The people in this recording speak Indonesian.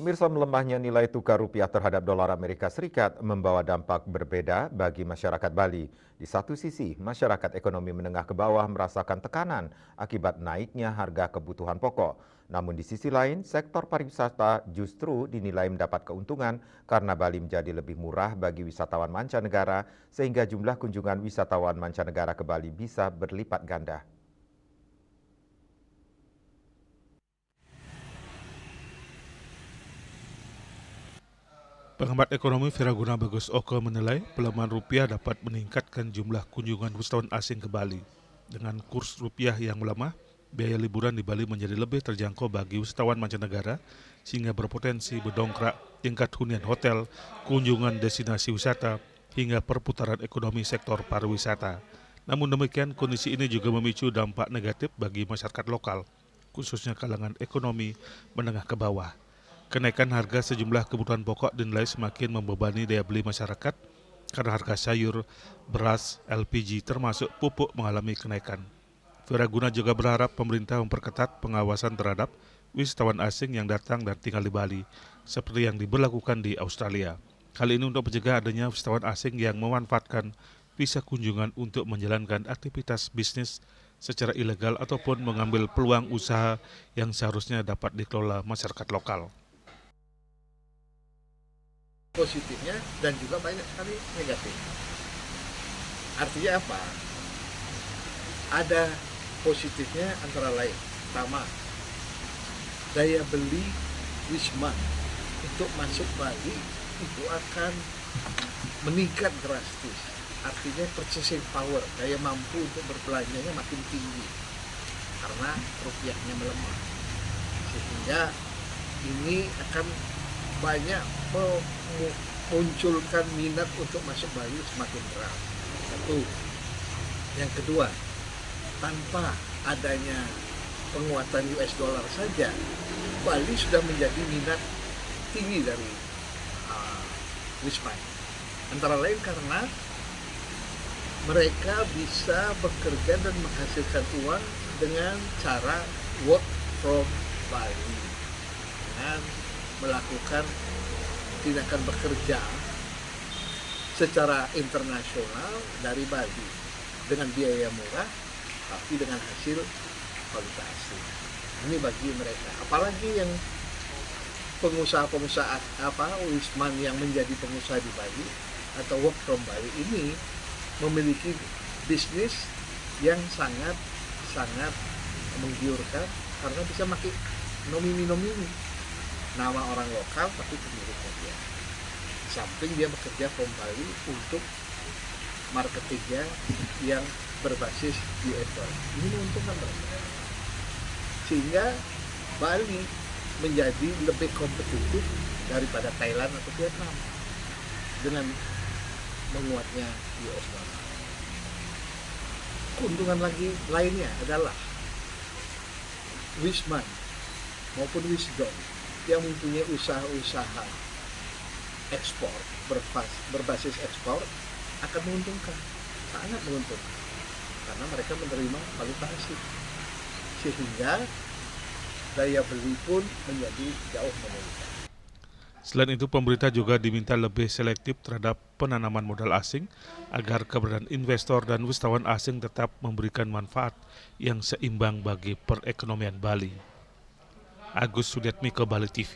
Pemirsa, melemahnya nilai tukar rupiah terhadap dolar Amerika Serikat membawa dampak berbeda bagi masyarakat Bali. Di satu sisi, masyarakat ekonomi menengah ke bawah merasakan tekanan akibat naiknya harga kebutuhan pokok. Namun di sisi lain, sektor pariwisata justru dinilai mendapat keuntungan karena Bali menjadi lebih murah bagi wisatawan mancanegara sehingga jumlah kunjungan wisatawan mancanegara ke Bali bisa berlipat ganda. Pengamat ekonomi Viraguna Bagus Oko menilai pelemahan rupiah dapat meningkatkan jumlah kunjungan wisatawan asing ke Bali. Dengan kurs rupiah yang melemah, biaya liburan di Bali menjadi lebih terjangkau bagi wisatawan mancanegara sehingga berpotensi mendongkrak tingkat hunian hotel, kunjungan destinasi wisata, hingga perputaran ekonomi sektor pariwisata. Namun demikian, kondisi ini juga memicu dampak negatif bagi masyarakat lokal, khususnya kalangan ekonomi menengah ke bawah. Kenaikan harga sejumlah kebutuhan pokok dinilai semakin membebani daya beli masyarakat karena harga sayur, beras, LPG termasuk pupuk mengalami kenaikan. Viraguna juga berharap pemerintah memperketat pengawasan terhadap wisatawan asing yang datang dan tinggal di Bali, seperti yang diberlakukan di Australia. Hal ini untuk mencegah adanya wisatawan asing yang memanfaatkan visa kunjungan untuk menjalankan aktivitas bisnis secara ilegal ataupun mengambil peluang usaha yang seharusnya dapat dikelola masyarakat lokal. Positifnya dan juga banyak sekali negatif. Artinya apa? Ada positifnya antara lain. Pertama, daya beli Wisman untuk masuk Bali itu akan meningkat drastis. Artinya purchasing power, daya mampu untuk berbelanjanya makin tinggi karena rupiahnya melemah. Sehingga ini akan banyak memunculkan minat untuk masuk Bali semakin berat. Satu. Yang kedua, tanpa adanya penguatan US dollar saja, Bali sudah menjadi minat tinggi dari Wisman. Antara lain karena mereka bisa bekerja dan menghasilkan uang dengan cara work from Bali, dengan melakukan tindakan bekerja secara internasional dari Bali dengan biaya murah tapi dengan hasil valuta asing. Ini bagi mereka, apalagi yang pengusaha-pengusaha Wisman yang menjadi pengusaha di Bali atau work from Bali ini memiliki bisnis yang sangat menggiurkan karena bisa pakai nomini nama orang lokal tapi pemiliknya dia. Samping dia bekerja from Bali untuk marketingnya yang berbasis US dollar. Ini menguntungkan mereka. Sehingga Bali menjadi lebih kompetitif daripada Thailand atau Vietnam dengan menguatnya US dollar. Keuntungan lagi lainnya adalah Wisman maupun Wisdom yang mempunyai usaha-usaha ekspor berbasis ekspor akan menguntungkan, sangat menguntungkan karena mereka menerima valuta asing sehingga daya beli pun menjadi jauh meningkat. Selain itu, pemerintah juga diminta lebih selektif terhadap penanaman modal asing agar keberadaan investor dan wisatawan asing tetap memberikan manfaat yang seimbang bagi perekonomian Bali. Agus Sudiatmiko, Bali TV.